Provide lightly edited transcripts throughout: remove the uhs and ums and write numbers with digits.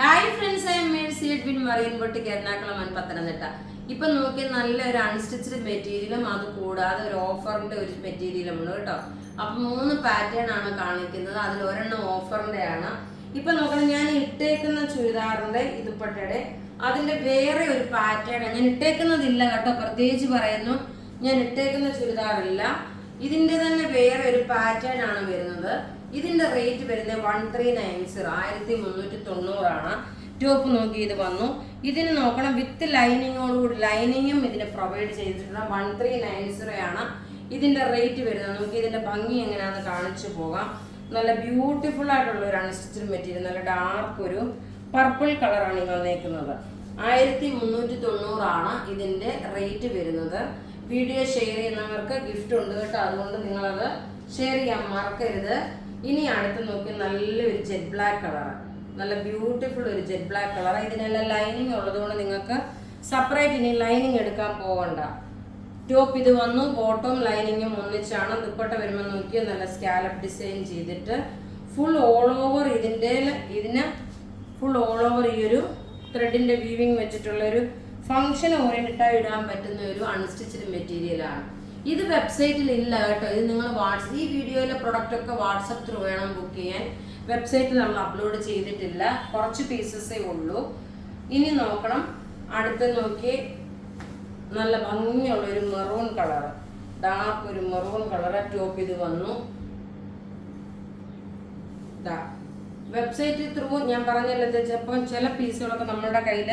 Hi friends, I am Mercy Edwin Mariyanpotti Ernakulam Pathanamthitta. ഇപ്പൊ നോക്കി നല്ലൊരു അൺസ്റ്റിച്ച്ഡ് മെറ്റീരിയലും അത് കൂടാതെ ഒരു ഓഫറിന്റെ ഒരു മെറ്റീരിയലും ഉണ്ട് കേട്ടോ. അപ്പൊ 3 പാറ്റേൺ ആണ് കാണിക്കുന്നത്. അതിൽ ഒരെണ്ണം ഓഫറിന്റെ ആണ്. ഇപ്പൊ നോക്കണം, ഞാൻ ഇട്ടേക്കുന്ന ചുരിദാറിന്റെ ഇതുപട്ടയുടെ അതിന്റെ വേറെ ഒരു പാറ്റേൺ ഞാൻ ഇട്ടേക്കുന്നതില്ല കേട്ടോ. പ്രത്യേകിച്ച് പറയുന്നു, ഞാൻ ഇട്ടേക്കുന്ന ചുരിദാറില്ല. ഇതിന്റെ തന്നെ വേറെ ഒരു പാറ്റേൺ ആണ് വരുന്നത്. ഇതിന്റെ റേറ്റ് വരുന്നത് 1390, 1390 ആണ്. ടോപ്പ് നോക്കി ഇത് വന്നു. ഇതിന് നോക്കണം വിത്ത് ലൈനിങ്ങോടുകൂടി, ലൈനിങ്ങും ഇതിന് പ്രൊവൈഡ് ചെയ്തിട്ടുണ്ട്. 1390 ആണ് ഇതിന്റെ റേറ്റ് വരുന്നത്. നമുക്ക് ഇതിന്റെ ഭംഗി എങ്ങനെയാണെന്ന് കാണിച്ചു പോകാം. നല്ല ബ്യൂട്ടിഫുൾ ആയിട്ടുള്ള ഒരു അൺസ്റ്റിച്ച്ഡ് മെറ്റീരിയൽ, നല്ല ഡാർക്ക് ഒരു പർപ്പിൾ കളറാണ് ഈ വന്നേക്കുന്നത്. 1390 ആണ് ഇതിന്റെ റേറ്റ് വരുന്നത്. വീഡിയോ ഷെയർ ചെയ്യുന്നവർക്ക് ഗിഫ്റ്റ് ഉണ്ട് കേട്ടോ, അതുകൊണ്ട് നിങ്ങളത് ഷെയർ ചെയ്യാൻ മറക്കരുത്. ഇനി അടുത്ത് നോക്കി നല്ലൊരു ജെറ്റ് ബ്ലാക്ക് കളർ, നല്ല ബ്യൂട്ടിഫുൾ ഒരു ജെറ്റ് ബ്ലാക്ക് കളർ. ഇതിനെല്ലാം ലൈനിങ് ഉള്ളതുകൊണ്ട് നിങ്ങൾക്ക് സെപ്പറേറ്റ് ഇനി ലൈനിങ് എടുക്കാൻ പോകണ്ട. ടോപ്പ് ഇത് വന്നു, ബോട്ടം ലൈനിങ്ങും ഒന്നിച്ചാണ്. ദുപ്പട്ട വരുമ്പോൾ നോക്കിയാൽ നല്ല സ്കാലപ്പ് ഡിസൈൻ ചെയ്തിട്ട് ഫുൾ ഓൾ ഓവർ ഇതിന് ഫുൾ ഓൾ ഓവർ ഈ ഒരു ത്രെഡിന്റെ വീവിങ് വെച്ചിട്ടുള്ള ഒരു ഫംഗ്ഷൻ ഓറിയന്റഡ് ഇടാൻ പറ്റുന്ന ഒരു അൺസ്റ്റിച്ച്ഡ് മെറ്റീരിയലാണ്. ഇത് വെബ്സൈറ്റിൽ ഇല്ല കേട്ടോ. ഇത് നിങ്ങൾ ഈ വീഡിയോയിലെ പ്രൊഡക്റ്റ് ഒക്കെ വാട്സപ്പ് ത്രൂ വേണം ബുക്ക് ചെയ്യാൻ. വെബ്സൈറ്റിൽ നമ്മൾ അപ്ലോഡ് ചെയ്തിട്ടില്ല, കുറച്ച് പീസസേ ഉള്ളൂ. ഇനി നോക്കണം, അടുത്ത് നോക്കി നല്ല ഭംഗിയുള്ള ഒരു മെറൂൺ കളർ, ഡാർക്ക് ഒരു മെറൂൺ കളർ. ടോപ്പ് ഇത് വന്നു. വെബ്സൈറ്റ് ത്രൂ ഞാൻ പറഞ്ഞല്ലോ, ചിലപ്പോൾ ചില പീസുകളൊക്കെ നമ്മുടെ കയ്യിൽ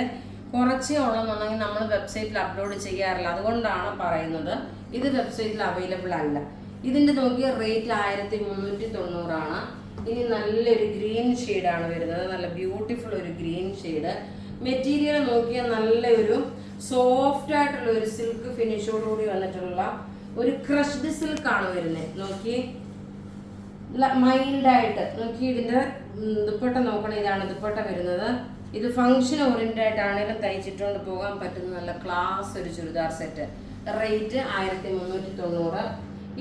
കുറച്ചേ ഉള്ളതെന്നുണ്ടെങ്കിൽ നമ്മൾ വെബ്സൈറ്റിൽ അപ്ലോഡ് ചെയ്യാറില്ല, അതുകൊണ്ടാണ് പറയുന്നത്. ഇത് വെബ്സൈറ്റിൽ അവൈലബിൾ അല്ല. ഇതിന്റെ നോക്കിയ റേറ്റ് 1390 ആണ്. ഇനി നല്ലൊരു ഗ്രീൻ ഷെയ്ഡാണ് വരുന്നത്, നല്ല ബ്യൂട്ടിഫുൾ ഒരു ഗ്രീൻ ഷെയ്ഡ്. മെറ്റീരിയൽ നോക്കിയാൽ നല്ലൊരു സോഫ്റ്റ് ആയിട്ടുള്ള ഒരു സിൽക്ക് ഫിനിഷോടുകൂടി വന്നിട്ടുള്ള ഒരു ക്രഷ്ഡ് സിൽക്കാണ് വരുന്നത്. നോക്കി മൈൽഡായിട്ട് നോക്കി. ഇതിന്റെ ദുപ്പട്ട നോക്കണം, ഇതാണ് ദുപ്പട്ട വരുന്നത്. ഇത് ഫംഗ്ഷൻ ഓറിയന്റഡ് ആണെങ്കിലും തയ്ച്ചിട്ടുകൊണ്ട് പോകാൻ പറ്റുന്ന നല്ല ക്ലാസ് ഒരു ചുരിദാർ സെറ്റ്. റേറ്റ് 1390.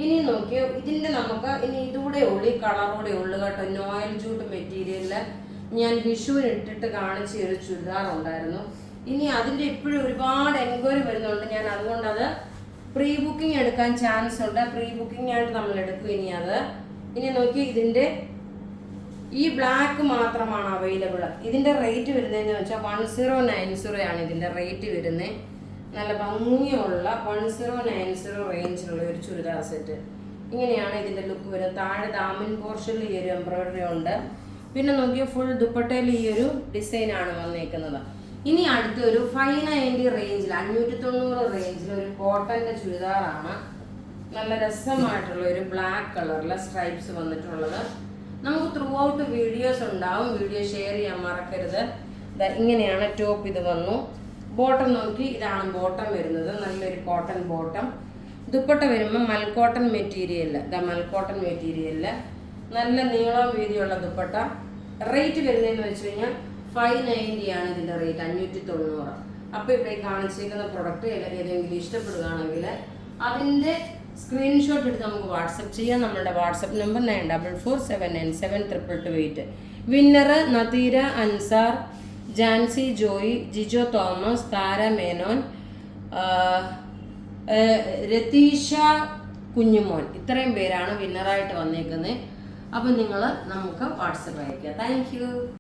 ഇനി നോക്കിയോ, ഇതിന്റെ നമുക്ക് ഇനി ഇതുകൂടെ ഉള്ളു, ഈ കളറൂടെ ഉള്ളു കേട്ടോ. നോയൽ ജൂട്ട് മെറ്റീരിയലില് ഞാൻ വിഷുവിന് ഇട്ടിട്ട് കാണിച്ച ഒരു ചുരിദാർ ഉണ്ടായിരുന്നു. ഇനി അതിന്റെ ഇപ്പോഴും ഒരുപാട് എൻക്വയറി വരുന്നുണ്ട്. ഞാൻ അതുകൊണ്ട് അത് പ്രീ ബുക്കിംഗ് എടുക്കാൻ ചാൻസ് ഉണ്ട്. പ്രീ ബുക്കിംഗ് ആയിട്ട് നമ്മൾ എടുക്കും. ഇനി നോക്കി, ഇതിന്റെ ഈ ബ്ലാക്ക് മാത്രമാണ് അവൈലബിൾ. ഇതിന്റെ റേറ്റ് വരുന്നതെന്ന് വെച്ചാൽ 1090 ആണ് ഇതിന്റെ റേറ്റ് വരുന്നത്. നല്ല ഭംഗിയുള്ള 1090 റേഞ്ചിലുള്ള ഒരു ചുരിദാർ സെറ്റ്. ഇങ്ങനെയാണ് ഇതിന്റെ ലുക്ക് വരുന്നത്. താഴെ ദാമൻ പോർഷനിൽ ഈ ഒരു എംബ്രോയിഡറി ഉണ്ട്. പിന്നെ നോക്കിയാൽ ഫുൾ ദുപ്പട്ടയിൽ ഈ ഒരു ഡിസൈൻ ആണ് വന്നേക്കുന്നത്. ഇനി അടുത്തൊരു 590 റേഞ്ചിൽ, 590 റേഞ്ചിൽ ഒരു കോട്ടന്റെ ചുരിദാറാണ്. നല്ല രസമായിട്ടുള്ള ഒരു ബ്ലാക്ക് കളറിലെ സ്ട്രൈപ്സ് വന്നിട്ടുള്ളത്. നമുക്ക് ത്രൂ ഔട്ട് വീഡിയോസ് ഉണ്ടാവും, വീഡിയോ ഷെയർ ചെയ്യാൻ മറക്കരുത്. ഇങ്ങനെയാണ് ടോപ്പ് ഇത് വന്നു. ബോട്ടം നോക്കി, ഇതാണ് ബോട്ടം വരുന്നത്, നല്ലൊരു കോട്ടൺ ബോട്ടം. ദുപ്പട്ട വരുമ്പോൾ മൽക്കോട്ടൺ മെറ്റീരിയല്, മൽക്കോട്ടൺ മെറ്റീരിയലില് നല്ല നീളം വീതിയുള്ള ദുപ്പട്ട. റേറ്റ് വരുന്നതെന്ന് വെച്ച് കഴിഞ്ഞാൽ 590 ആണ് ഇതിന്റെ റേറ്റ്, 590. അപ്പോൾ ഇവിടെ കാണിച്ചിരിക്കുന്ന പ്രൊഡക്റ്റ് ഏതെങ്കിലും ഇഷ്ടപ്പെടുകയാണെങ്കിൽ അതിന്റെ സ്ക്രീൻഷോട്ട് എടുത്ത് നമുക്ക് വാട്സപ്പ് ചെയ്യാം. നമ്മളുടെ WhatsApp number 9447972228. Winner Natheera Ansar, Jancy Joy, Jijo Thomas, Thara Menon, Ratheesha Kunjumon, ഇത്രയും പേരാണ് വിന്നറായിട്ട് വന്നേക്കുന്നത്. അപ്പം നിങ്ങൾ നമുക്ക് വാട്സപ്പ് അയക്കുക. Thank U.